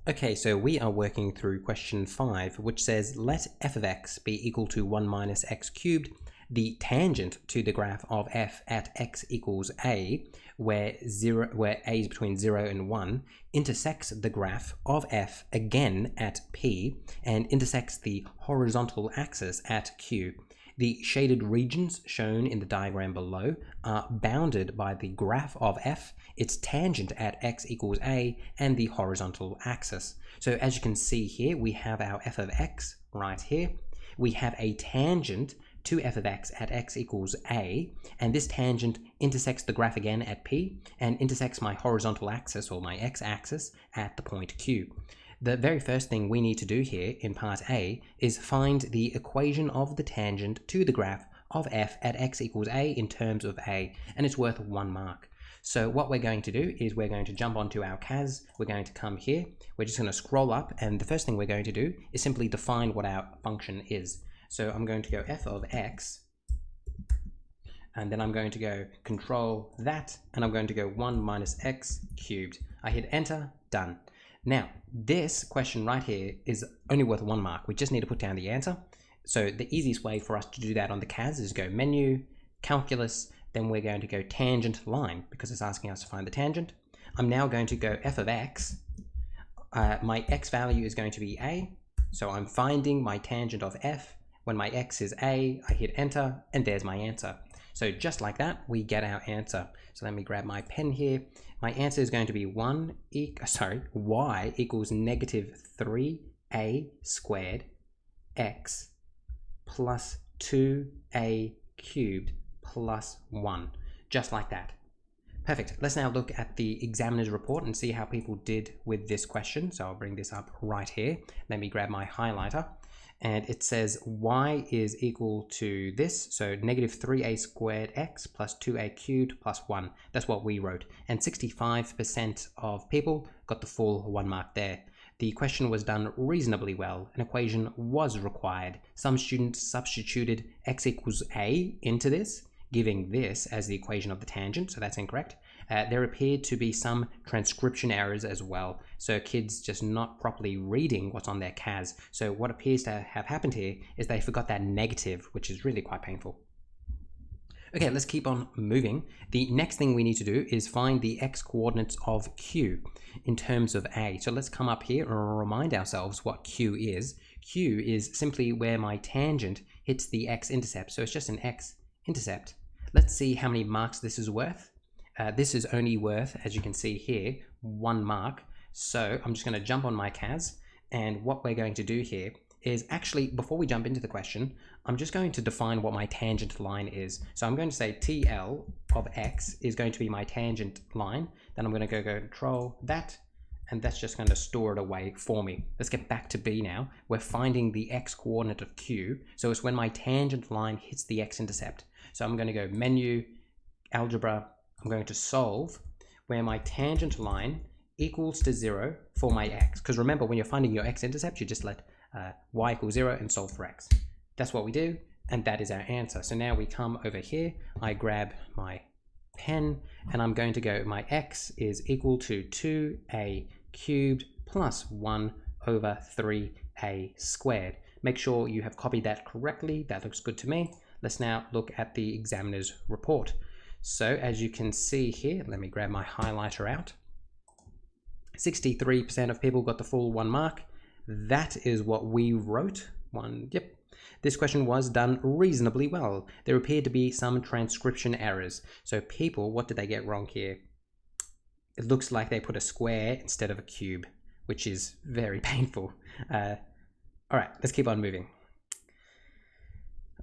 Okay, so we are working through question 5, which says let f of x be equal to 1 minus x cubed, the tangent to the graph of f at x equals a, where a is between 0 and 1, intersects the graph of f again at p, and intersects the horizontal axis at q. The shaded regions shown in the diagram below are bounded by the graph of f, its tangent at x equals a, and the horizontal axis. So as you can see here, we have our f of x right here. We have a tangent to f of x at x equals a, and this tangent intersects the graph again at p, and intersects my horizontal axis, or my x-axis, at the point q. The very first thing we need to do here in part A is find the equation of the tangent to the graph of f at x equals a in terms of a, and it's worth 1 mark. So what we're going to do is we're going to jump onto our CAS, we're going to come here, we're just going to scroll up, and the first thing we're going to do is simply define what our function is. So I'm going to go f of x, and then I'm going to go control that, and I'm going to go 1 minus x cubed. I hit enter, done. Now, this question right here is only worth 1 mark. We just need to put down the answer. So the easiest way for us to do that on the CAS is go menu, calculus, then we're going to go tangent line, because it's asking us to find the tangent. I'm now going to go f of x. My x value is going to be a, so I'm finding my tangent of f. When my x is a, I hit enter, and there's my answer. So just like that, we get our answer. So let me grab my pen here. My answer is going to be y equals negative 3a squared x plus 2a cubed plus 1. Just like that. Perfect. Let's now look at the examiner's report and see how people did with this question. So I'll bring this up right here. Let me grab my highlighter. And it says y is equal to this, so negative 3a squared x plus 2a cubed plus 1. That's what we wrote. And 65% of people got the full 1 mark there. The question was done reasonably well. An equation was required. Some students substituted x equals a into this, giving this as the equation of the tangent, so that's incorrect. There appeared to be some transcription errors as well, so kids just not properly reading what's on their CAS. So what appears to have happened here is they forgot that negative, which is really quite painful. Okay, let's keep on moving. The next thing we need to do is find the x coordinates of q in terms of a. So let's come up here and remind ourselves what q is. Q is simply where my tangent hits the x-intercept, so it's just an x-intercept. Let's see how many marks this is worth. This is only worth, as you can see here, 1 mark. So I'm just going to jump on my CAS, and what we're going to do here is actually, before we jump into the question, I'm just going to define what my tangent line is. So I'm going to say TL of x is going to be my tangent line. Then I'm going to go control that, and that's just going to store it away for me. Let's get back to B now. We're finding the x coordinate of q, so it's when my tangent line hits the x-intercept. So I'm going to go menu, algebra, I'm going to solve where my tangent line equals to 0 for my x. Because remember, when you're finding your x-intercept, you just let y equals 0 and solve for x. That's what we do, and that is our answer. So now we come over here, I grab my pen, and I'm going to go, my x is equal to 2a cubed plus 1 over 3a squared. Make sure you have copied that correctly. That looks good to me. Let's now look at the examiner's report. So as you can see here, let me grab my highlighter out. 63% of people got the full 1 mark. That is what we wrote. Yep. This question was done reasonably well. There appeared to be some transcription errors. So people, what did they get wrong here? It looks like they put a square instead of a cube, which is very painful. All right, let's keep on moving.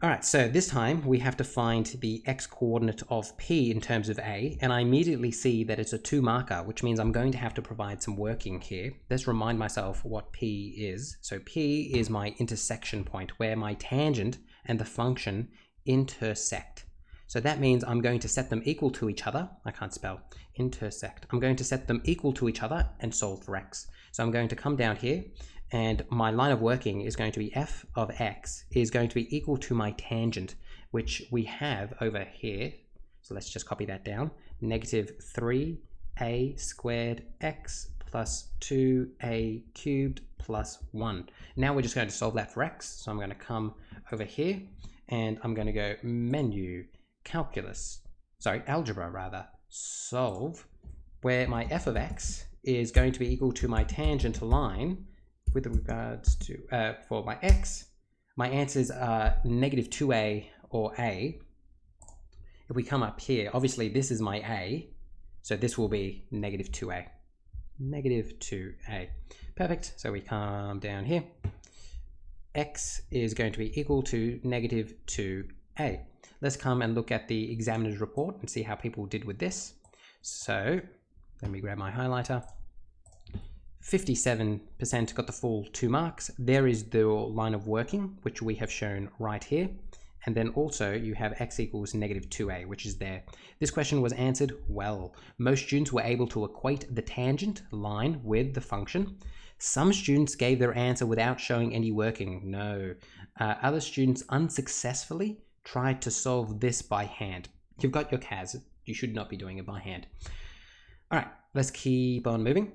All right, so this time we have to find the x coordinate of p in terms of a, and I immediately see that it's a 2 marker, which means I'm going to have to provide some working here. Let's remind myself what p is. So p is my intersection point, where my tangent and the function intersect. So that means I'm going to set them equal to each other. I can't spell intersect. I'm going to set them equal to each other and solve for x. So I'm going to come down here, and my line of working is going to be f of x is going to be equal to my tangent, which we have over here. So let's just copy that down. Negative 3a squared x plus 2a cubed plus 1. Now we're just going to solve that for x. So I'm going to come over here and I'm going to go menu, algebra rather, solve, where my f of x is going to be equal to my tangent line with regards to, for my x, my answers are negative 2a or a. If we come up here, obviously this is my a, so this will be negative 2a. Negative 2a. Perfect. So we come down here. X is going to be equal to negative 2a. Let's come and look at the examiner's report and see how people did with this. So let me grab my highlighter. 57% got the full 2 marks. There is the line of working, which we have shown right here. And then also you have x equals negative 2a, which is there. This question was answered well. Most students were able to equate the tangent line with the function. Some students gave their answer without showing any working. No. Other students unsuccessfully tried to solve this by hand. You've got your CAS. You should not be doing it by hand. All right, let's keep on moving.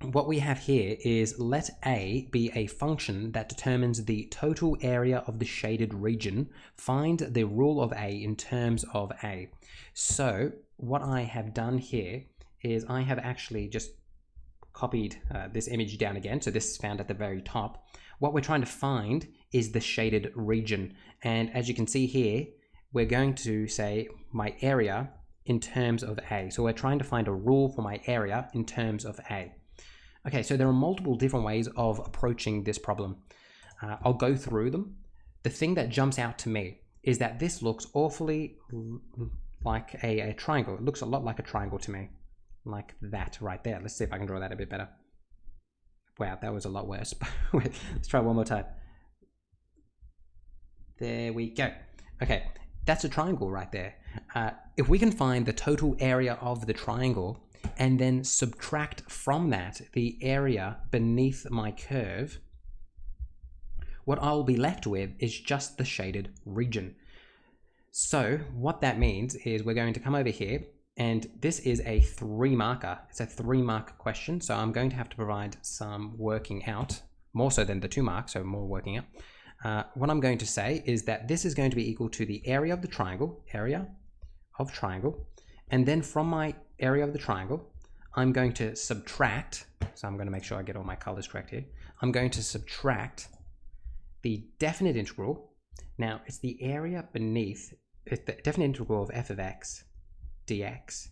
What we have here is let A be a function that determines the total area of the shaded region. Find the rule of A in terms of A. So what I have done here is I have actually just copied this image down again. So this is found at the very top. What we're trying to find is the shaded region. And as you can see here, we're going to say my area in terms of A. So we're trying to find a rule for my area in terms of A. Okay, so there are multiple different ways of approaching this problem. I'll go through them. The thing that jumps out to me is that this looks awfully like a triangle. It looks a lot like a triangle to me, like that right there. Let's see if I can draw that a bit better. Wow, that was a lot worse. Let's try one more time. There we go. Okay, that's a triangle right there. If we can find the total area of the triangle, and then subtract from that the area beneath my curve, what I'll be left with is just the shaded region. So what that means is we're going to come over here, and this is a 3-marker. It's a 3-mark question, so I'm going to have to provide some working out, more so than the 2 marks, so more working out. What I'm going to say is that this is going to be equal to the area of the triangle, and then from my area of the triangle, I'm going to subtract, so I'm going to make sure I get all my colors correct here. I'm going to subtract the definite integral. Now, it's the area beneath, it's the definite integral of f of x dx.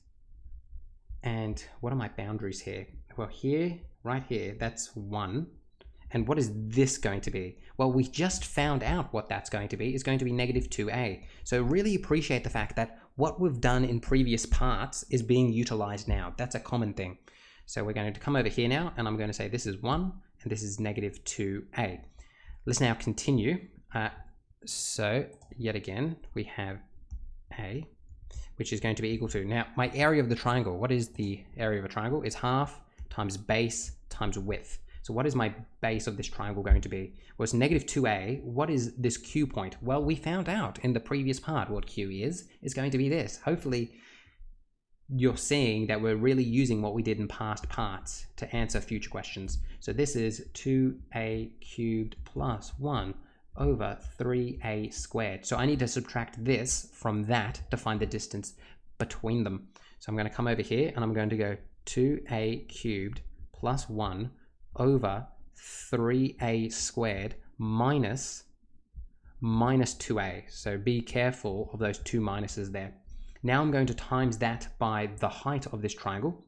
And what are my boundaries here? Well, here, right here, that's 1. And what is this going to be? Well, we just found out what that's going to be. It's going to be negative 2a. So really appreciate the fact that what we've done in previous parts is being utilized now. That's a common thing. So we're going to come over here now, and I'm going to say this is 1, and this is negative 2a. Let's now continue. So yet again, we have a, which is going to be equal to, now my area of the triangle. What is the area of a triangle? It's half times base times width. So what is my base of this triangle going to be? Well, it's negative 2a. What is this Q point? Well, we found out in the previous part what Q is. It's going to be this. Hopefully, you're seeing that we're really using what we did in past parts to answer future questions. So this is 2a cubed plus 1 over 3a squared. So I need to subtract this from that to find the distance between them. So I'm going to come over here, and I'm going to go 2a cubed plus 1 over 3a squared minus 2a. So be careful of those 2 minuses there. Now I'm going to times that by the height of this triangle,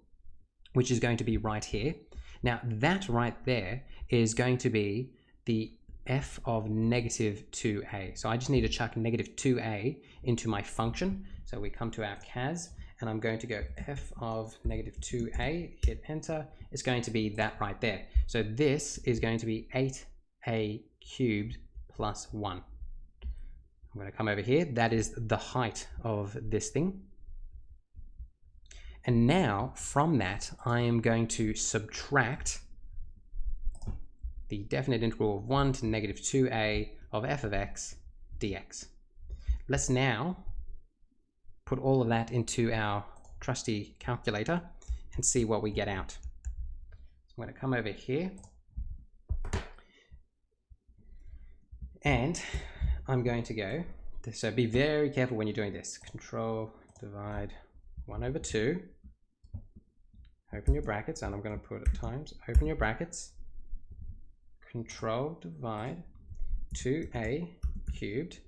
which is going to be right here. Now that right there is going to be the f of negative 2a. So I just need to chuck negative 2a into my function. So we come to our CAS, and I'm going to go f of negative 2a, hit enter. It's going to be that right there. So this is going to be 8a cubed plus 1. I'm going to come over here. That is the height of this thing. And now from that, I am going to subtract the definite integral of 1 to negative 2a of f of x dx. Let's now put all of that into our trusty calculator and see what we get out. So I'm going to come over here and I'm going to go, so be very careful when you're doing this. Control, divide 1 over 2. Open your brackets, and I'm going to put it times. Open your brackets. Control, divide 2a cubed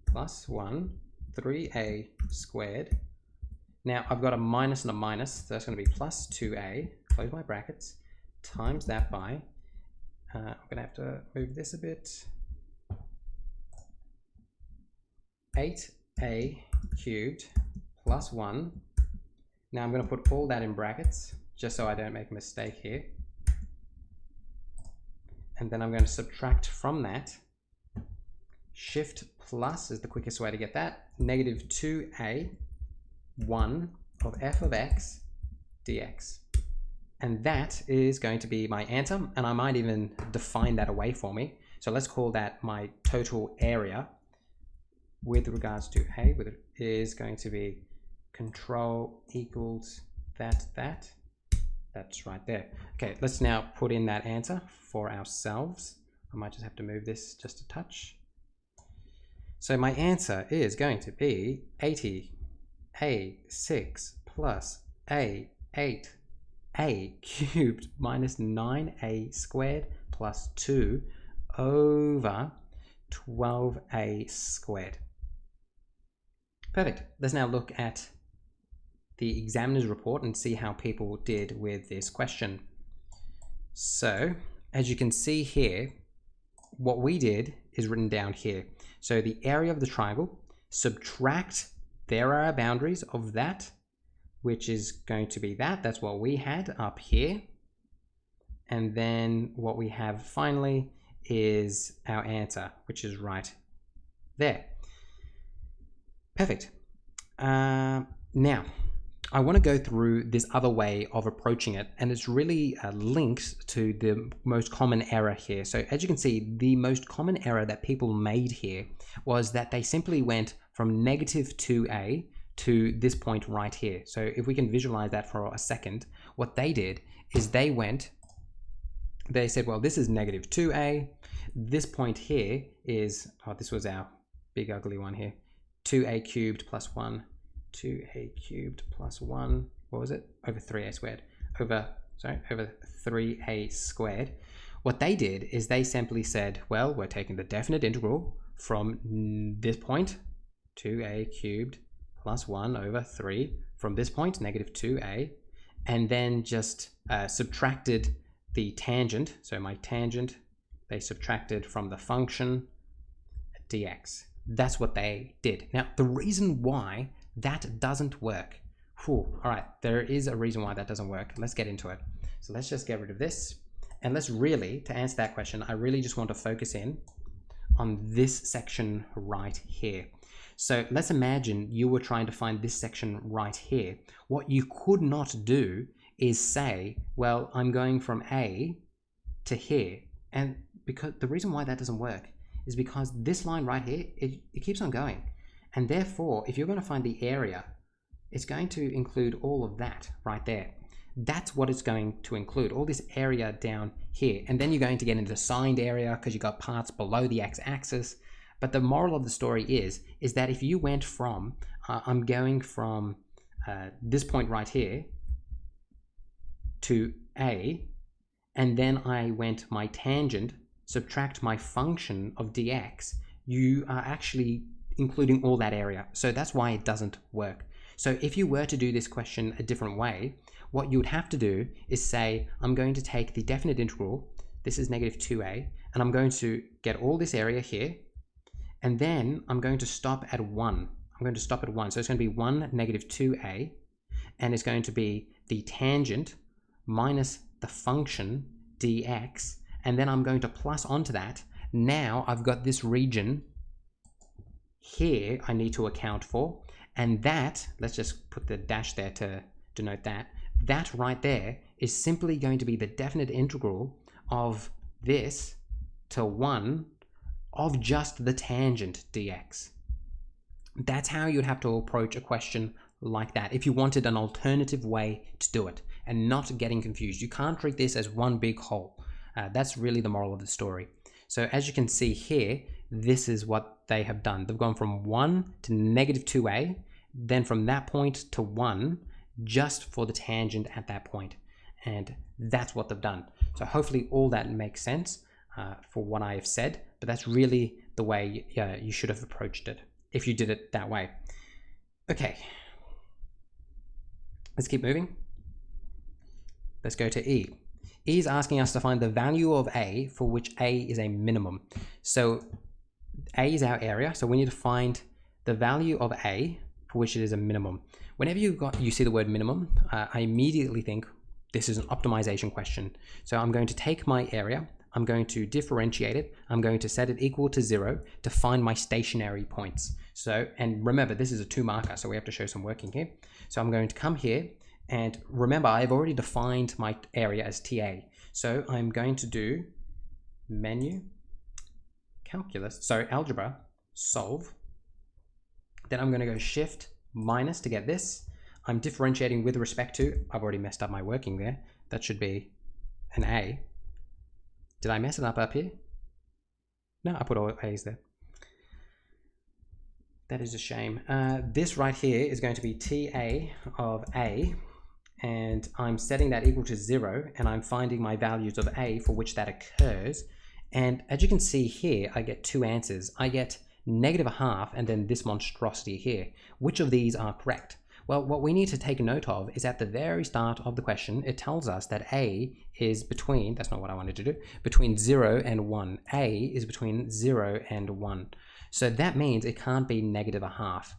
plus 1, 3a squared. Now I've got a minus and a minus, so that's going to be plus 2a, close my brackets, times that by, I'm going to have to move this a bit, 8a cubed plus 1. Now I'm going to put all that in brackets, just so I don't make a mistake here. And then I'm going to subtract from that. Shift plus is the quickest way to get that. Negative 2a 1 of f of x dx. And that is going to be my answer. And I might even define that away for me. So let's call that my total area with regards to a, is going to be control equals that's right there. Okay, let's now put in that answer for ourselves. I might just have to move this just a touch. So my answer is going to be 80a6 plus a8a cubed minus 9a squared plus 2 over 12a squared. Perfect. Let's now look at the examiner's report and see how people did with this question. So as you can see here, what we did is written down here. So the area of the triangle, subtract, there are our boundaries of that, which is going to be that's what we had up here. And then what we have finally is our answer, which is right there. Perfect. Now, I want to go through this other way of approaching it, and it's really linked to the most common error here. So as you can see, the most common error that people made here was that they simply went from negative 2a to this point right here. So if we can visualize that for a second, what they did is they said, well, this is negative 2a. This point here is, this was our big ugly one here, 2a cubed plus 1. 2a cubed plus 1, what was it? Over 3a squared. Over 3a squared. What they did is they simply said, well, we're taking the definite integral from this point, 2a cubed plus 1 over 3, from this point, negative 2a, and then just subtracted the tangent. So my tangent, they subtracted from the function dx. That's what they did. Now, the reason why that doesn't work. All right, there is a reason why that doesn't work. Let's get into it. So let's just get rid of this. And let's really, to answer that question, I really just want to focus in on this section right here. So let's imagine you were trying to find this section right here. What you could not do is say, well, I'm going from A to here. And because the reason why that doesn't work is because this line right here, it keeps on going. And therefore, if you're going to find the area, it's going to include all of that right there. That's what it's going to include, all this area down here. And then you're going to get into the signed area because you've got parts below the x-axis. But the moral of the story is that if you went from, I'm going from this point right here to A, and then I went my tangent, subtract my function of dx, you are actually including all that area. So that's why it doesn't work. So if you were to do this question a different way, what you would have to do is say, I'm going to take the definite integral, this is negative 2a, and I'm going to get all this area here, and then I'm going to stop at 1. I'm going to stop at 1. So it's going to be 1 negative 2a, and it's going to be the tangent minus the function dx, and then I'm going to plus onto that. Now I've got this region here I need to account for, and that, let's just put the dash there to denote that, that right there is simply going to be the definite integral of this to 1 of just the tangent dx. That's how you'd have to approach a question like that if you wanted an alternative way to do it. and not getting confused. You can't treat this as one big whole. That's really the moral of the story. So as you can see here, this is what they have done. They've gone from 1 to negative 2a, then from that point to 1, just for the tangent at that point. And that's what they've done. So hopefully all that makes sense for what I have said, but that's really the way you should have approached it if you did it that way. Okay, let's keep moving. Let's go to E. E is asking us to find the value of A for which A is a minimum. So A is our area, so we need to find the value of A for which it is a minimum. Whenever you see the word minimum, I immediately think this is an optimization question. So I'm going to take my area, I'm going to differentiate it, I'm going to set it equal to 0 to find my stationary points. So, and remember, this is a 2 marker, so we have to show some working here. So I'm going to come here, and remember, I've already defined my area as TA. So I'm going to do menu, algebra, solve. Then I'm going to go shift minus to get this. I'm differentiating with respect to, I've already messed up my working there. That should be an A. Did I mess it up here? No, I put all A's there. That is a shame. This right here is going to be TA of A, and I'm setting that equal to 0, and I'm finding my values of A for which that occurs. And as you can see here, I get 2 answers. I get -1/2 and then this monstrosity here. Which of these are correct? Well, what we need to take note of is at the very start of the question, it tells us that A is between, that's not what I wanted to do, between 0 and 1. A is between 0 and 1. So that means it can't be -1/2.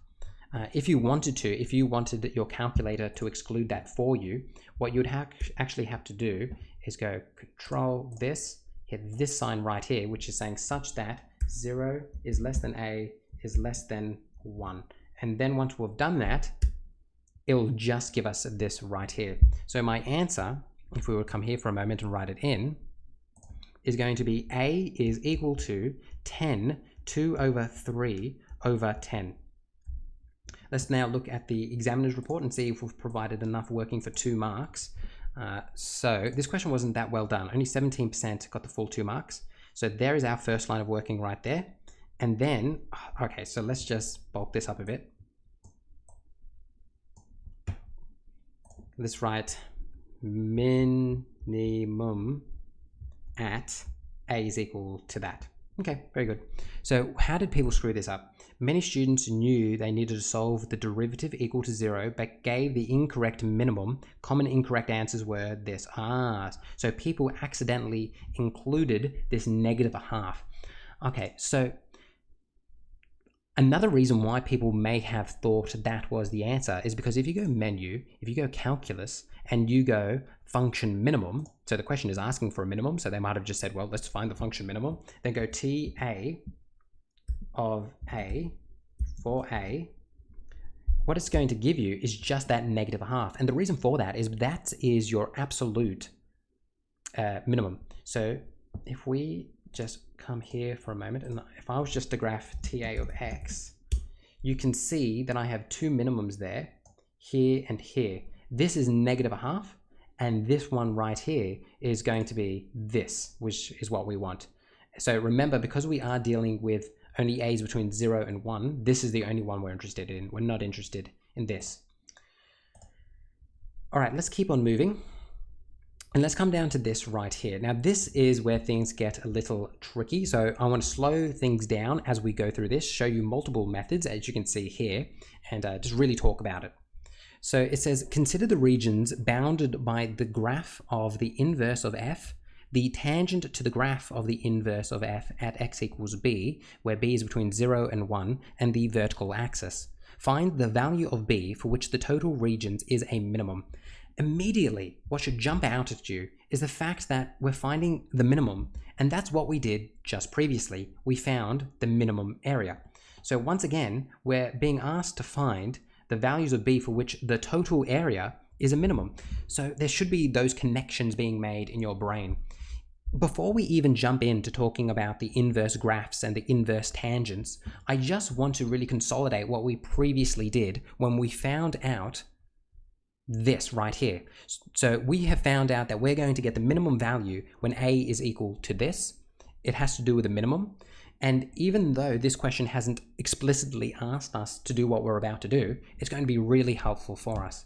If you wanted your calculator to exclude that for you, what you'd actually have to do is go control this, hit this sign right here, which is saying such that 0 is less than A is less than 1. And then once we've done that, it'll just give us this right here. So my answer, if we would come here for a moment and write it in, is going to be A is equal to 10, 2/3/10. Let's now look at the examiner's report and see if we've provided enough working for 2 marks. So this question wasn't that well done. Only 17% got the full 2 marks. So there is our first line of working right there. And then, okay, so let's just bulk this up a bit. Let's write minimum at A is equal to that. Okay, very good. So how did people screw this up? Many students knew they needed to solve the derivative equal to 0, but gave the incorrect minimum. Common incorrect answers were this. So people accidentally included this -1/2. Okay, so another reason why people may have thought that was the answer is because if you go menu, if you go calculus, and you go function minimum, so the question is asking for a minimum, so they might have just said, well, let's find the function minimum, then go TA of A for A, what it's going to give you is just that -1/2. And the reason for that is your absolute minimum. So if we just come here for a moment, and if I was just to graph TA of X, you can see that I have 2 minimums there, here and here. This is -1/2, and this one right here is going to be this, which is what we want. So remember, because we are dealing with only A's between 0 and 1, this is the only one we're interested in. We're not interested in this. All right, let's keep on moving. And let's come down to this right here. Now, this is where things get a little tricky. So I want to slow things down as we go through this, show you multiple methods, as you can see here, and just really talk about it. So it says, consider the regions bounded by the graph of the inverse of f, the tangent to the graph of the inverse of f at x equals b, where b is between 0 and 1, and the vertical axis. Find the value of b for which the total regions is a minimum. Immediately, what should jump out at you is the fact that we're finding the minimum, and that's what we did just previously. We found the minimum area. So once again, we're being asked to find the values of b for which the total area is a minimum. So there should be those connections being made in your brain. Before we even jump into talking about the inverse graphs and the inverse tangents, I just want to really consolidate what we previously did when we found out this right here. So we have found out that we're going to get the minimum value when a is equal to this. It has to do with the minimum. And even though this question hasn't explicitly asked us to do what we're about to do, it's going to be really helpful for us.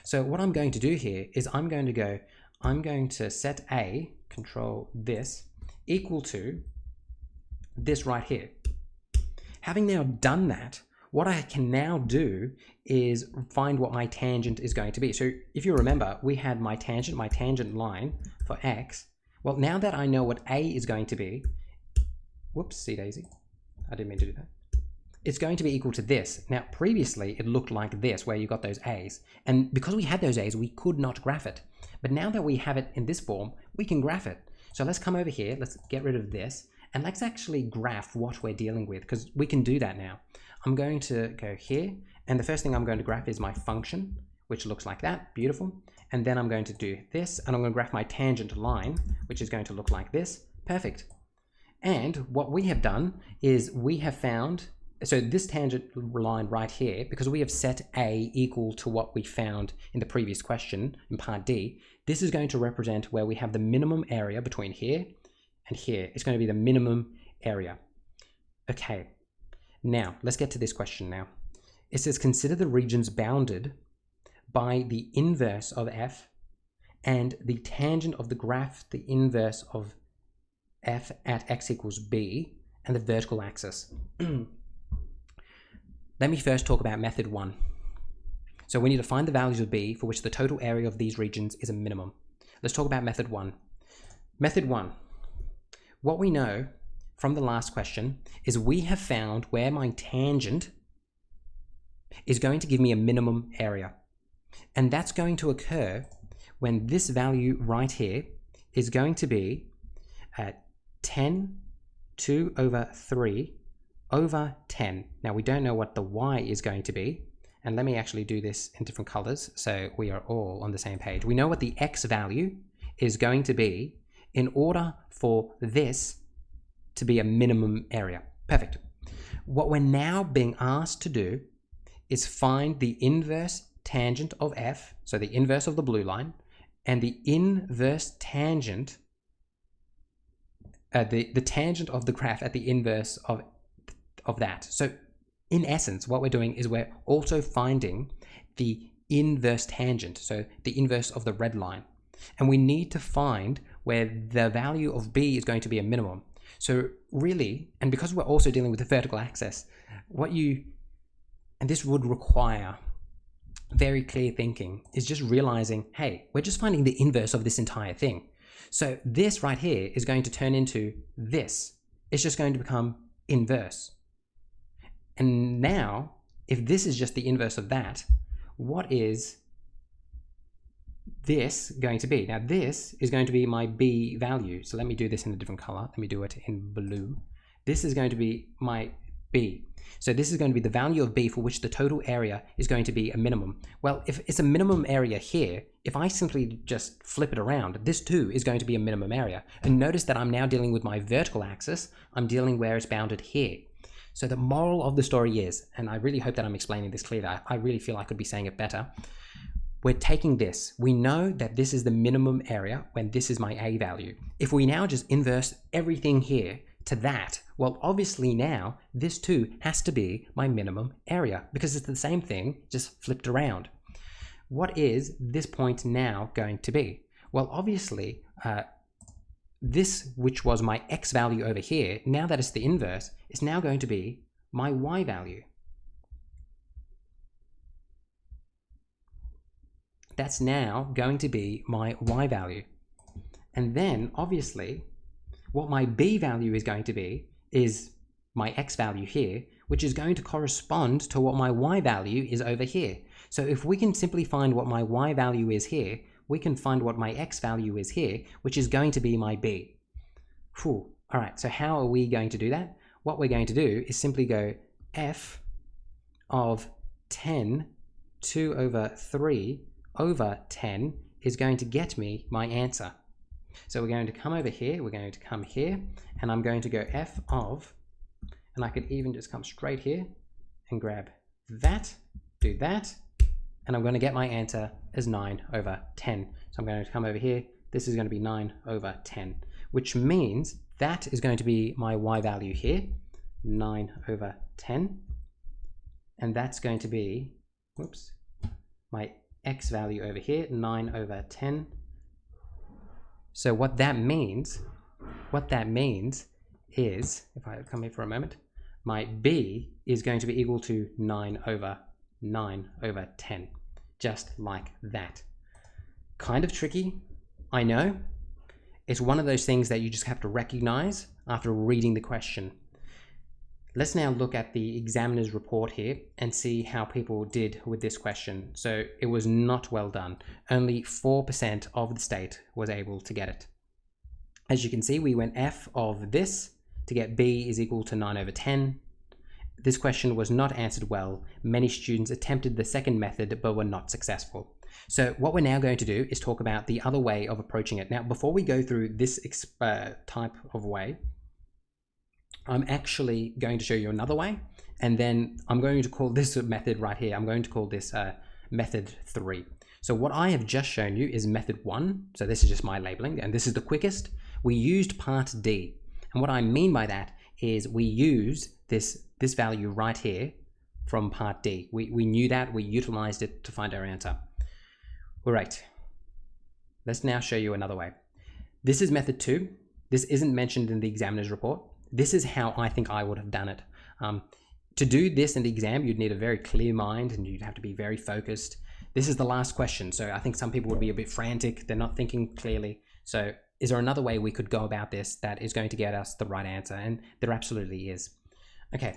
So what I'm going to do here is I'm going to set a, control this, equal to this right here. Having now done that, what I can now do is find what my tangent is going to be. So if you remember, we had my tangent line for x. Well, now that I know what a is going to be, whoopsie daisy, I didn't mean to do that. It's going to be equal to this. Now, previously it looked like this, where you got those a's. And because we had those a's, we could not graph it. But now that we have it in this form, we can graph it. So let's come over here, let's get rid of this, and let's actually graph what we're dealing with, because we can do that now. I'm going to go here, and the first thing I'm going to graph is my function, which looks like that, beautiful. And then I'm going to do this, and I'm going to graph my tangent line, which is going to look like this, perfect. And what we have done is we have found, so this tangent line right here, because we have set a equal to what we found in the previous question in part D, this is going to represent where we have the minimum area between here and here. It's going to be the minimum area. Okay, now let's get to this question now. It says, consider the regions bounded by the inverse of f and the tangent of the graph, the inverse of f at x equals b, and the vertical axis. Let me first talk about method 1. So we need to find the values of b for which the total area of these regions is a minimum. Let's talk about method 1. Method 1. What we know from the last question is we have found where my tangent is going to give me a minimum area. And that's going to occur when this value right here is going to be 10, 2 over 3 over 10. Now we don't know what the y is going to be. And let me actually do this in different colors so we are all on the same page. We know what the x value is going to be in order for this to be a minimum area. Perfect. What we're now being asked to do is find the inverse tangent of f, so the inverse of the blue line, and the inverse tangent, the tangent of the graph at the inverse of that. So in essence, what we're doing is we're also finding the inverse tangent, so the inverse of the red line. And we need to find where the value of b is going to be a minimum. So really, and because we're also dealing with the vertical axis, and this would require very clear thinking, is just realizing, hey, we're just finding the inverse of this entire thing. So this right here is going to turn into this. It's just going to become inverse. And now, if this is just the inverse of that, what is this going to be? Now this is going to be my b value. So let me do this in a different color. Let me do it in blue. This is going to be my b. So this is going to be the value of b for which the total area is going to be a minimum. Well, if it's a minimum area here, if I simply just flip it around, this too is going to be a minimum area. And notice that I'm now dealing with my vertical axis. I'm dealing where it's bounded here. So the moral of the story is, and I really hope that I'm explaining this clearly, I really feel I could be saying it better. We're taking this. We know that this is the minimum area when this is my a value. If we now just inverse everything here to that, well, obviously now this too has to be my minimum area because it's the same thing, just flipped around. What is this point now going to be? Well, obviously, this, which was my x value over here, now that it's the inverse, is now going to be my y value. That's now going to be my y value. And then, obviously, what my b value is going to be is my x value here, which is going to correspond to what my y value is over here. So if we can simply find what my y value is here, we can find what my x value is here, which is going to be my b. Whew. All right, so how are we going to do that? What we're going to do is simply go f of 10, 2 over 3 over 10 is going to get me my answer. So we're going to come over here, we're going to come here, and I'm going to go f of, and I could even just come straight here and grab that, do that, and I'm going to get my answer as 9 over 10. So I'm going to come over here. This is going to be 9 over 10, which means that is going to be my y value here, 9 over 10. And that's going to be, whoops, my x value over here, 9 over 10. So what that means is, if I come here for a moment, my b is going to be equal to 9 over 10, just like that. Kind of tricky, I know. It's one of those things that you just have to recognize after reading the question. Let's now look at the examiner's report here and see how people did with this question. So it was not well done. Only 4% of the state was able to get it. As you can see, we went f of this to get b is equal to 9 over 10. This question was not answered well. Many students attempted the second method but were not successful. So what we're now going to do is talk about the other way of approaching it. Now, before we go through this type of way, I'm actually going to show you another way, and then I'm going to call this method right here, I'm going to call this method 3. So what I have just shown you is method 1. So this is just my labeling, and this is the quickest. We used part D. And what I mean by that is we use this value right here from part D. We knew that, we utilized it to find our answer. All right, let's now show you another way. This is method 2. This isn't mentioned in the examiner's report. This is how I think I would have done it. To do this in the exam, you'd need a very clear mind and you'd have to be very focused. This is the last question, so I think some people would be a bit frantic. They're not thinking clearly. So is there another way we could go about this that is going to get us the right answer? And there absolutely is. Okay,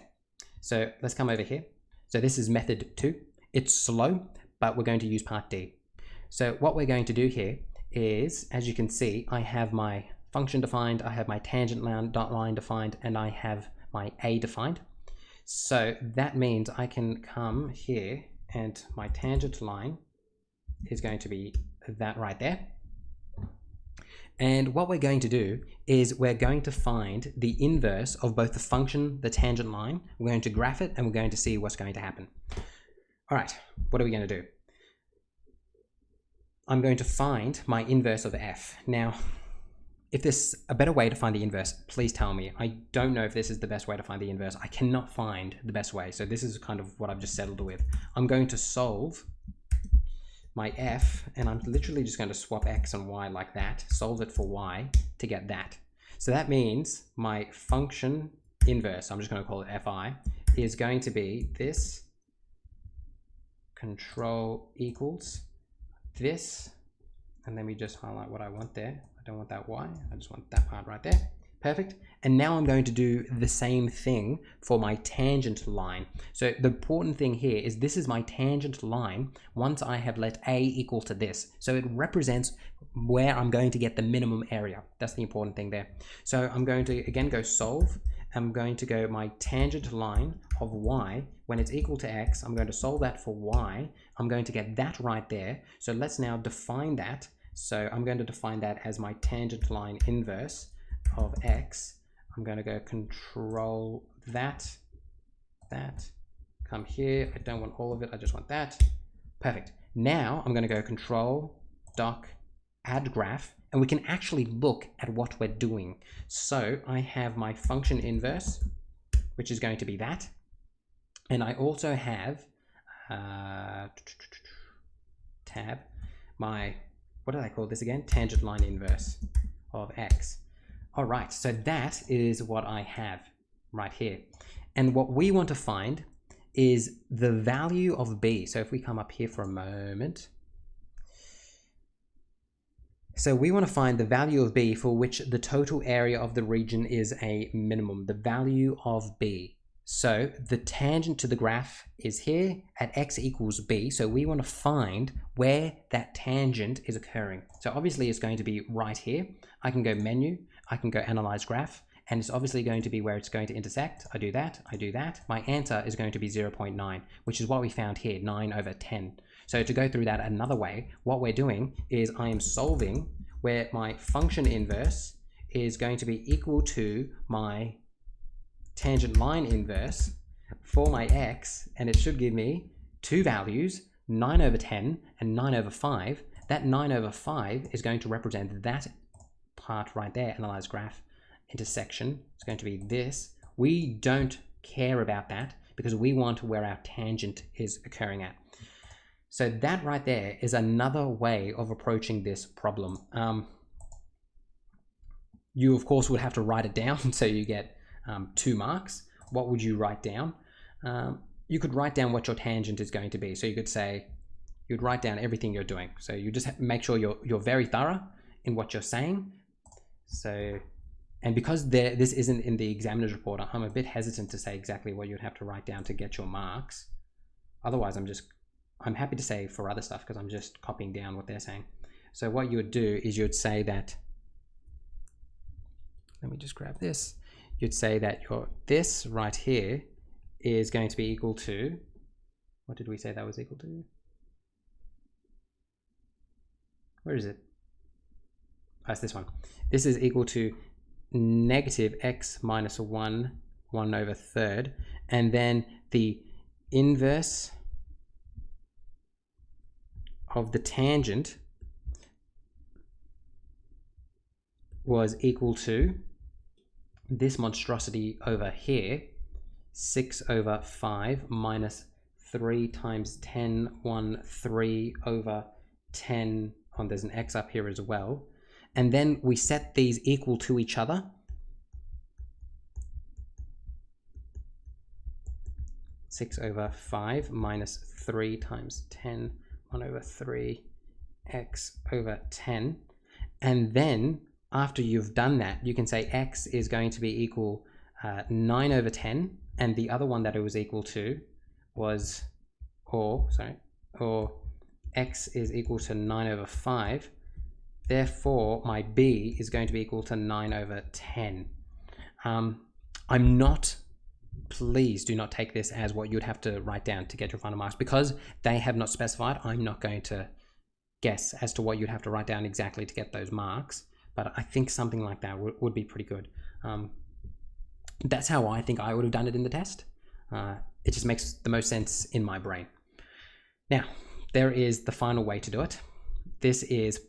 so let's come over here. So this is method 2. It's slow, but we're going to use part D. So what we're going to do here is, as you can see, I have my function defined, I have my tangent line defined, and I have my a defined. So that means I can come here and my tangent line is going to be that right there. And what we're going to do is we're going to find the inverse of both the function, the tangent line. We're going to graph it and we're going to see what's going to happen. All right, what are we going to do? I'm going to find my inverse of f. Now, if there's a better way to find the inverse, please tell me. I don't know if this is the best way to find the inverse. I cannot find the best way. So this is kind of what I've just settled with. I'm going to solve my f, and I'm literally just going to swap x and y like that, solve it for y to get that. So that means my function inverse, I'm just going to call it fi, is going to be this control equals this, and let me just highlight what I want there. I don't want that y, I just want that part right there. Perfect. And now I'm going to do the same thing for my tangent line. So the important thing here is this is my tangent line once I have let a equal to this. So it represents where I'm going to get the minimum area. That's the important thing there. So I'm going to again go solve. I'm going to go my tangent line of y. When it's equal to x, I'm going to solve that for y. I'm going to get that right there. So let's now define that. So I'm going to define that as my tangent line inverse of x. I'm going to go control that, come here. I don't want all of it, I just want that. Perfect. Now I'm going to go control doc add graph, and we can actually look at what we're doing. So I have my function inverse, which is going to be that, and I also have tab my, what did I call this again? Tangent line inverse of x. All right, so that is what I have right here. And what we want to find is the value of b. So if we come up here for a moment. So we want to find the value of b for which the total area of the region is a minimum, the value of b. So the tangent to the graph is here at x equals b. So we want to find where that tangent is occurring. So obviously it's going to be right here. I can go menu, I can go analyze graph, and it's obviously going to be where it's going to intersect. I do that, I do that. My answer is going to be 0.9, which is what we found here, 9 over 10. So to go through that another way, what we're doing is I am solving where my function inverse is going to be equal to my tangent line inverse for my x, and it should give me two values, 9 over 10 and 9 over 5, that 9 over 5 is going to represent that part right there, analyze graph intersection. It's going to be this. We don't care about that because we want where our tangent is occurring at. So that right there is another way of approaching this problem. You of course would have to write it down so you get 2 marks. What would you write down? You could write down what your tangent is going to be. So you could say, you'd write down everything you're doing. So you just make sure you're very thorough in what you're saying. So, and because this isn't in the examiner's report, I'm a bit hesitant to say exactly what you'd have to write down to get your marks. Otherwise, I'm happy to say for other stuff because I'm just copying down what they're saying. So what you would do is you'd say that, let me just grab this. You'd say that this right here is going to be equal to, what did we say that was equal to? Where is it? Oh, it's this one. This is equal to negative x minus 1 over third, and then the inverse of the tangent was equal to this monstrosity over here, 6 over 5 minus 3 times 10, 1, 3 over 10, and there's an x up here as well. And then we set these equal to each other. Six over 5 minus 3 times 10, 1 over 3, x over 10. And then after you've done that, you can say x is going to be equal 9 over 10. And the other one that it was equal to was, or x is equal to 9 over 5. Therefore, my b is going to be equal to 9 over 10. I'm not, please do not take this as what you'd have to write down to get your final marks. Because they have not specified, I'm not going to guess as to what you'd have to write down exactly to get those marks. But I think something like that would be pretty good. That's how I think I would have done it in the test. It just makes the most sense in my brain. Now, there is the final way to do it. This is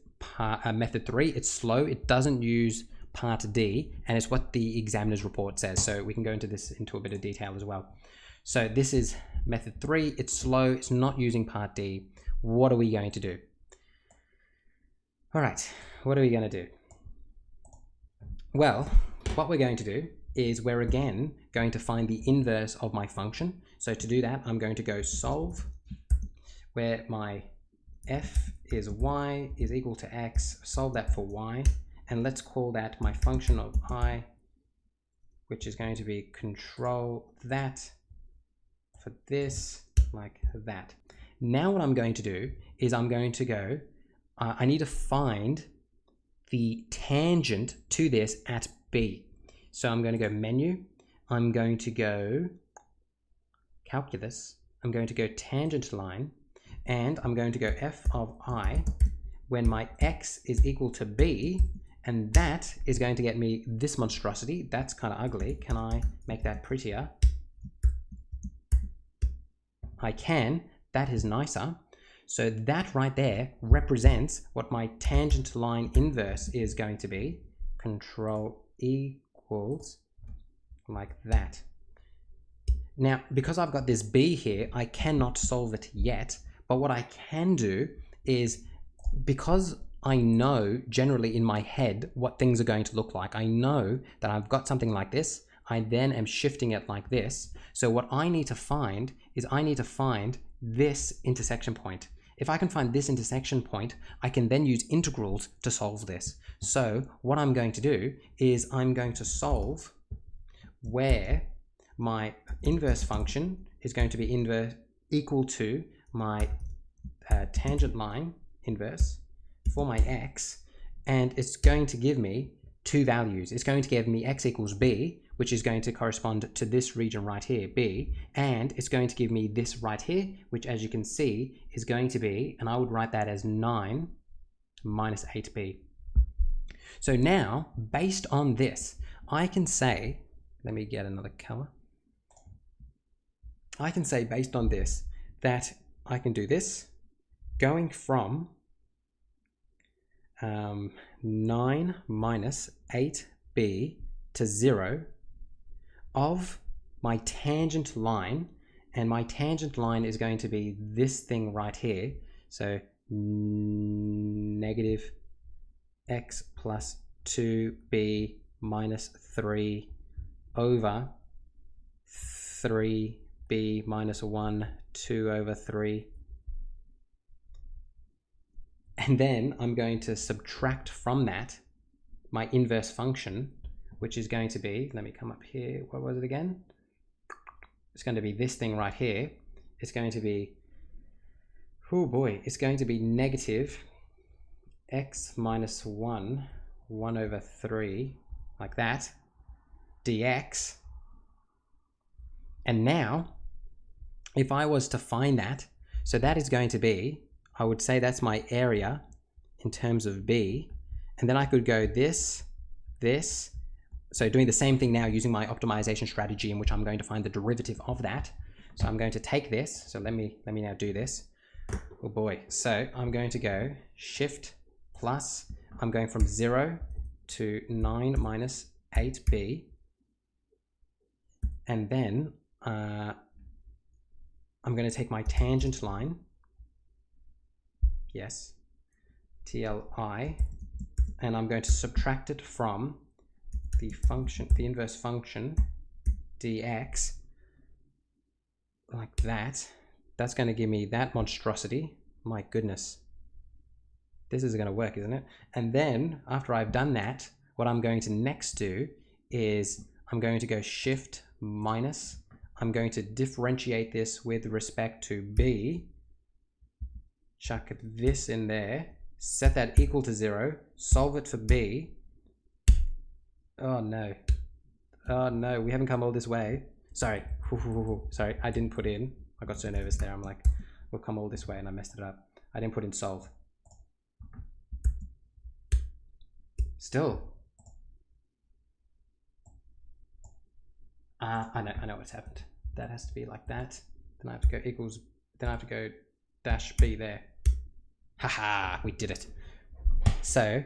method 3. It's slow. It doesn't use part D, and it's what the examiner's report says. So we can go into a bit of detail as well. So this is method 3. It's slow. It's not using part D. What are we going to do? All right. What are we going to do? Well, what we're going to do is we're again going to find the inverse of my function. So to do that, I'm going to go solve, where my f is y is equal to x, solve that for y, and let's call that my function of I, which is going to be control that for this, like that. Now what I'm going to do is I'm going to go, I need to find the tangent to this at B. So I'm going to go menu, I'm going to go calculus, I'm going to go tangent line, and I'm going to go f of I when my x is equal to b, and that is going to get me this monstrosity. That's kind of ugly. Can I make that prettier? I can. That is nicer. So that right there represents what my tangent line inverse is going to be. Control equals like that. Now, because I've got this b here, I cannot solve it yet. But what I can do is, because I know generally in my head what things are going to look like, I know that I've got something like this, I then am shifting it like this. So what I need to find is I need to find this intersection point. If I can find this intersection point, I can then use integrals to solve this. So what I'm going to do is I'm going to solve where my inverse function is going to be equal to my tangent line inverse for my x, and it's going to give me two values. It's going to give me x equals b, which is going to correspond to this region right here, b, and it's going to give me this right here, which as you can see is going to be, and I would write that as 9 minus 8b. So now, based on this, I can say, let me get another color. I can say based on this that I can do this, going from 9 minus 8b to 0 of my tangent line, and my tangent line is going to be this thing right here. So negative x plus 2b minus 3 over 3b minus 1, 2 over 3. And then I'm going to subtract from that my inverse function, which is going to be, let me come up here, what was it again? It's going to be this thing right here. It's going to be, oh boy, it's going to be negative x minus 1, 1 over 3, like that, dx. And now, if I was to find that, so that is going to be, I would say that's my area in terms of b, and then I could go this, this. So doing the same thing now using my optimization strategy, in which I'm going to find the derivative of that. So I'm going to take this. So let me now do this. Oh boy. So I'm going to go shift plus, I'm going from 0 to 9 minus 8b. And then I'm going to take my tangent line. Yes. TLI. And I'm going to subtract it from the function, the inverse function, dx, like that. That's going to give me that monstrosity. My goodness. This is going to work, isn't it? And then after I've done that, what I'm going to next do is I'm going to go shift minus. I'm going to differentiate this with respect to b. Chuck this in there. Set that equal to 0. Solve it for b. Oh no. Oh no, we haven't come all this way. Sorry. Sorry, I didn't put in. I got so nervous there. I'm like, we'll come all this way, and I messed it up. I didn't put in solve. Still. I know what's happened. That has to be like that. Then I have to go equals, then I have to go dash b there. Haha, we did it. So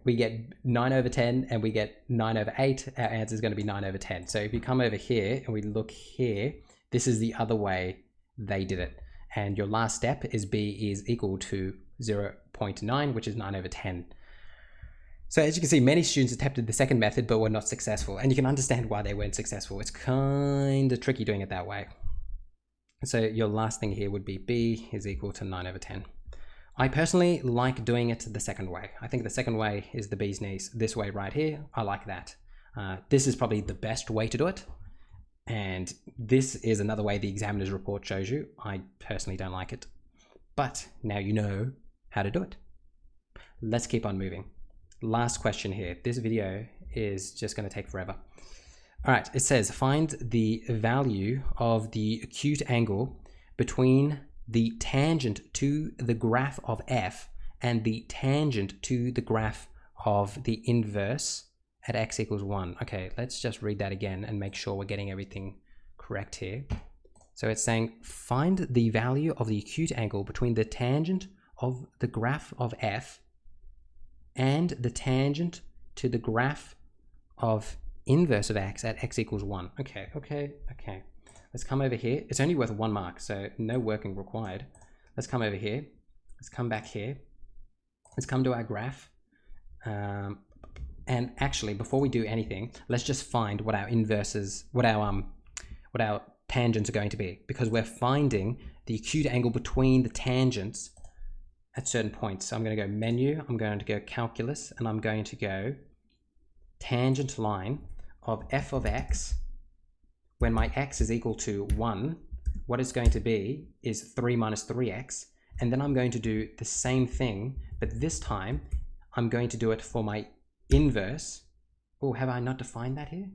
we get 9 over 10 and we get 9 over 8. Our answer is going to be 9 over 10. So if you come over here and we look here, this is the other way they did it. And your last step is b is equal to 0.9, which is 9 over 10. So as you can see, many students attempted the second method but were not successful. And you can understand why they weren't successful. It's kind of tricky doing it that way. So your last thing here would be b is equal to 9 over 10. I personally like doing it the second way. I think the second way is the bee's knees. This way right here, I like that. This is probably the best way to do it. And this is another way the examiner's report shows you. I personally don't like it. But now you know how to do it. Let's keep on moving. Last question here. This video is just going to take forever. All right, it says find the value of the acute angle between the tangent to the graph of f and the tangent to the graph of the inverse at x equals 1. Okay, let's just read that again and make sure we're getting everything correct here. So it's saying find the value of the acute angle between the tangent of the graph of f and the tangent to the graph of inverse of x at x equals 1. Okay. Let's come over here. It's only worth 1 mark, so no working required. Let's come over here. Let's come back here. Let's come to our graph. And actually, before we do anything, let's just find what our inverses, what our tangents are going to be, because we're finding the acute angle between the tangents at certain points. So I'm going to go menu, I'm going to go calculus, and I'm going to go tangent line of f of x. When my x is equal to 1, what it's going to be is 3 minus 3x. And then I'm going to do the same thing, but this time I'm going to do it for my inverse. Oh, have I not defined that here?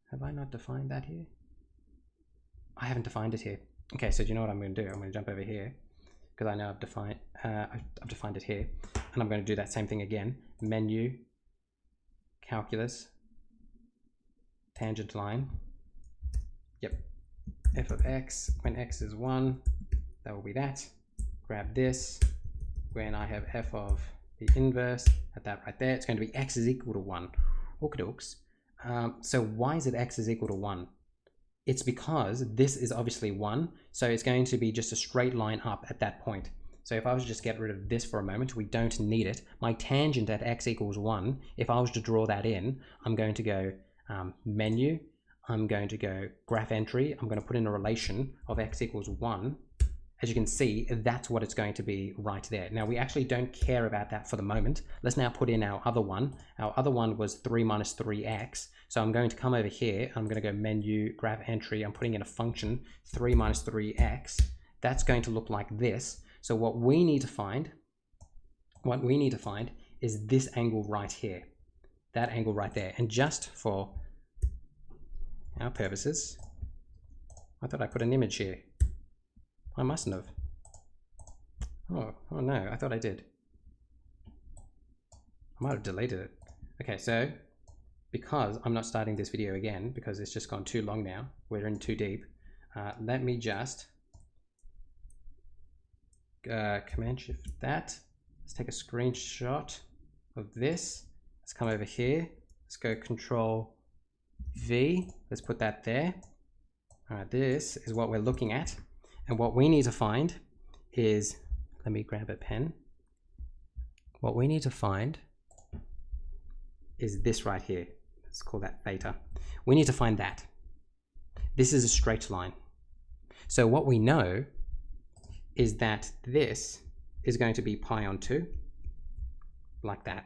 Have I not defined that here? I haven't defined it here. Okay, so do you know what I'm going to do? I'm going to jump over here because I know I've defined it here. And I'm going to do that same thing again. Menu, calculus, tangent line. Yep. F of x when x is 1. that will be that. Grab this, when I have f of the inverse at that right there, it's going to be x is equal to 1. Okey-dokes. So why is it x is equal to 1? It's because this is obviously 1, so it's going to be just a straight line up at that point. So if I was to just get rid of this for a moment, we don't need it. My tangent at x equals 1, if I was to draw that in, I'm going to go menu, I'm going to go graph entry, I'm going to put in a relation of x equals 1. As you can see, that's what it's going to be right there. Now, we actually don't care about that for the moment. Let's now put in our other one. Our other one was 3 minus 3x. So I'm going to come over here. I'm going to go menu, graph entry. I'm putting in a function, 3 minus 3x. That's going to look like this. So what we need to find is this angle right here. That angle right there. And just for our purposes, I thought I put an image here. I mustn't have. Oh no, I thought I did. I might have deleted it. Okay, so because I'm not starting this video again, because it's just gone too long now, we're in too deep, let me just Command Shift that. Let's take a screenshot of this. Let's come over here. Let's go Control V. Let's put that there. This is what we're looking at. And what we need to find is, let me grab a pen. What we need to find is this right here. Let's call that theta. We need to find that. This is a straight line. So what we know is that this is going to be pi on 2, like that.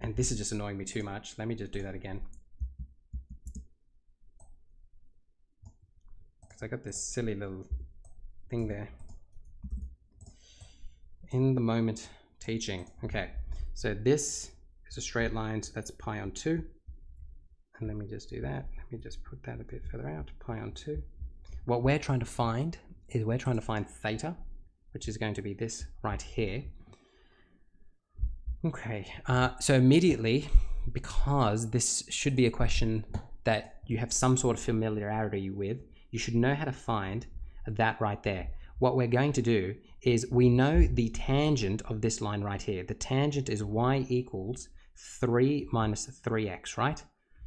And this is just annoying me too much. Let me just do that again. Because I got this silly little thing there. In the moment teaching. Okay, so this is a straight line, so that's pi on 2. And let me just do that. Let me just put that a bit further out. Pi on 2. What we're trying to find is we're trying to find theta, which is going to be this right here. Okay, so immediately, because this should be a question that you have some sort of familiarity with, you should know how to find that right there. What we're going to do is we know the tangent of this line right here. The tangent is y equals 3 minus 3x, right?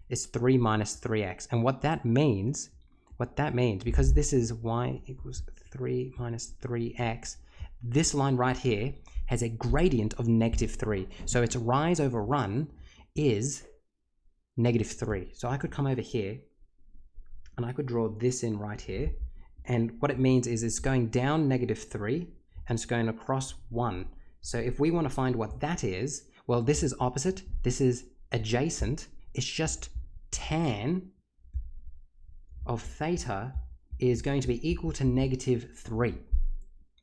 It's 3 minus 3x. And what that means, because this is y equals 3 minus 3x, this line right here has a gradient of -3. So its rise over run is -3. So I could come over here and I could draw this in right here. And what it means is it's going down -3 and it's going across 1. So if we want to find what that is, well, this is opposite, this is adjacent. It's just tan of theta is going to be equal to -3.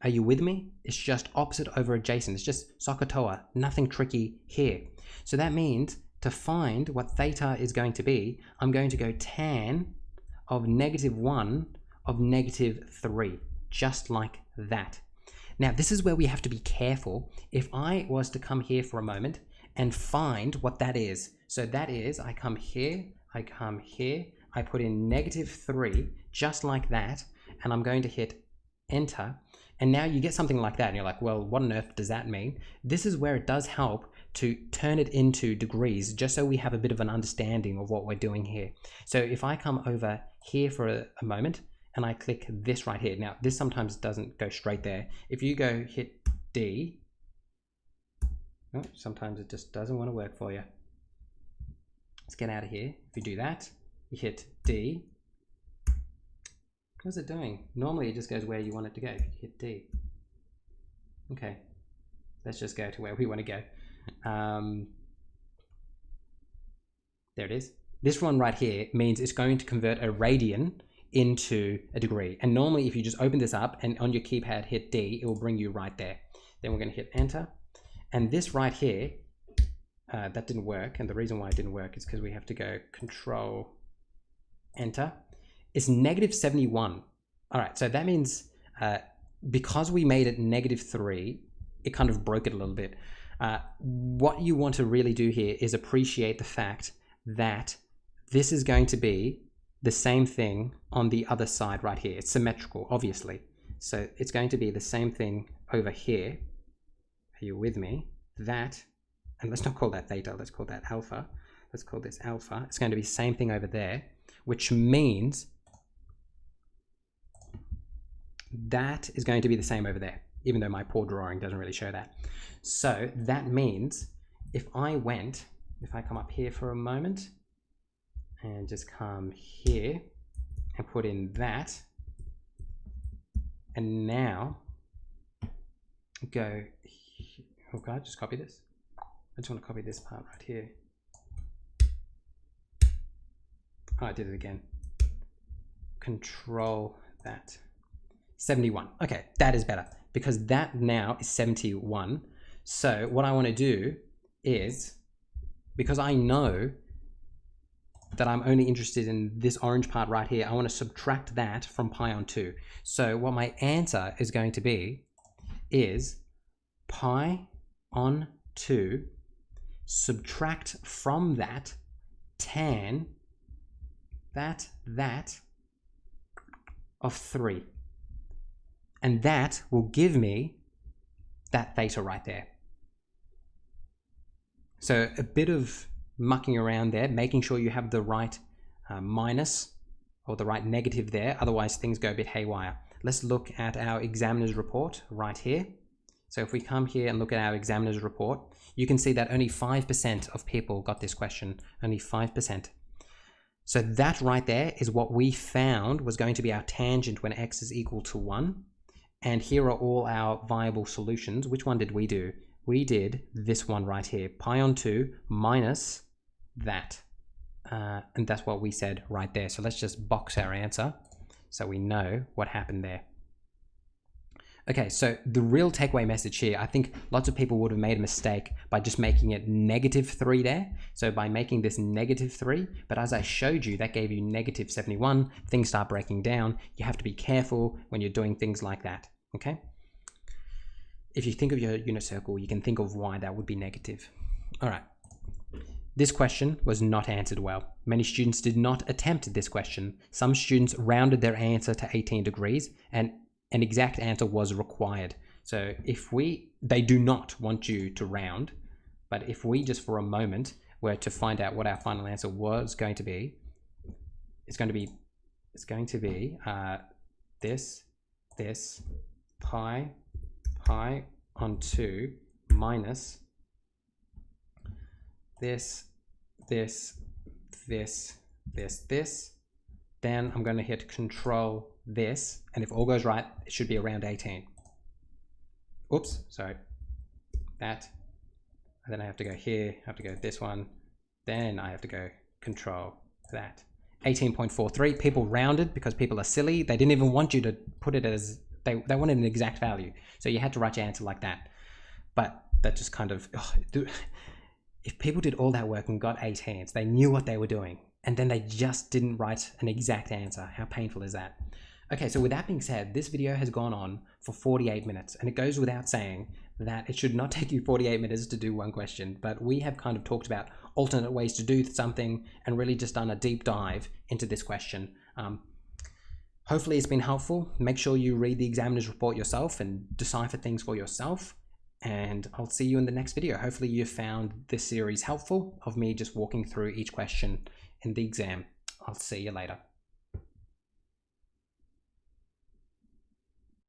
Are you with me? It's just opposite over adjacent. It's just SOHCAHTOA, nothing tricky here. So that means to find what theta is going to be, I'm going to go tan of -1 of -3, just like that. Now, this is where we have to be careful. If I was to come here for a moment and find what that is, so that is, I come here, I put in -3, just like that, and I'm going to hit enter. And now you get something like that, and you're like, well, what on earth does that mean? This is where it does help to turn it into degrees, just so we have a bit of an understanding of what we're doing here. So if I come over here for a moment, and I click this right here. Now, this sometimes doesn't go straight there. If you go hit D, oh, sometimes it just doesn't want to work for you. Let's get out of here. If you do that, you hit D. What's it doing? Normally it just goes where you want it to go. If you hit D. Okay, let's just go to where we want to go. There it is. This one right here means it's going to convert a radian into a degree. And normally if you just open this up and on your keypad hit D, it will bring you right there. Then we're going to hit enter. And this right here, that didn't work. And the reason why it didn't work is because we have to go control enter. It's -71. All right, so that means because we made it -3, it kind of broke it a little bit. What you want to really do here is appreciate the fact that this is going to be the same thing on the other side right here. It's symmetrical, obviously. So it's going to be the same thing over here. Are you with me? That, and let's not call that theta, let's call that alpha. Let's call this alpha. It's going to be the same thing over there, which means that is going to be the same over there, even though my poor drawing doesn't really show that. So that means if I come up here for a moment and just come here and put in that, and now go, oh God, just copy this. I just want to copy this part right here. Oh, I did it again. Control that. 71. Okay, that is better because that now is 71. So what I want to do is, because I know that I'm only interested in this orange part right here, I want to subtract that from pi on 2. So what my answer is going to be is pi on 2, subtract from that tan that of 3. And that will give me that theta right there. So a bit of mucking around there, making sure you have the right minus or the right negative there, otherwise things go a bit haywire. Let's look at our examiner's report right here. So if we come here and look at our examiner's report, you can see that only 5% of people got this question, only 5%. So that right there is what we found was going to be our tangent when x is equal to 1. And here are all our viable solutions. Which one did we do? We did this one right here, pi on 2 minus that. And that's what we said right there. So let's just box our answer so we know what happened there. Okay, so the real takeaway message here, I think lots of people would have made a mistake by just making it -3 there. So by making this -3, but as I showed you, that gave you -71. Things start breaking down. You have to be careful when you're doing things like that, okay? If you think of your unit circle, you can think of why that would be negative. All right. This question was not answered well. Many students did not attempt this question. Some students rounded their answer to 18 degrees and an exact answer was required. So they do not want you to round, but if we just for a moment were to find out what our final answer was going to be, it's going to be this pi on 2 minus this. Then I'm going to hit control this, and if all goes right, it should be around 18. Oops, sorry. That. And then I have to go here, I have to go this one, then I have to go control that. 18.43, people rounded because people are silly. They didn't even want you to put it as, they wanted an exact value. So you had to write your answer like that. But that just kind of, if people did all that work and got 18s, they knew what they were doing, and then they just didn't write an exact answer. How painful is that? Okay, so with that being said, this video has gone on for 48 minutes, and it goes without saying that it should not take you 48 minutes to do one question, but we have kind of talked about alternate ways to do something and really just done a deep dive into this question. Hopefully it's been helpful. Make sure you read the examiner's report yourself and decipher things for yourself, and I'll see you in the next video. Hopefully you found this series helpful of me just walking through each question in the exam. I'll see you later.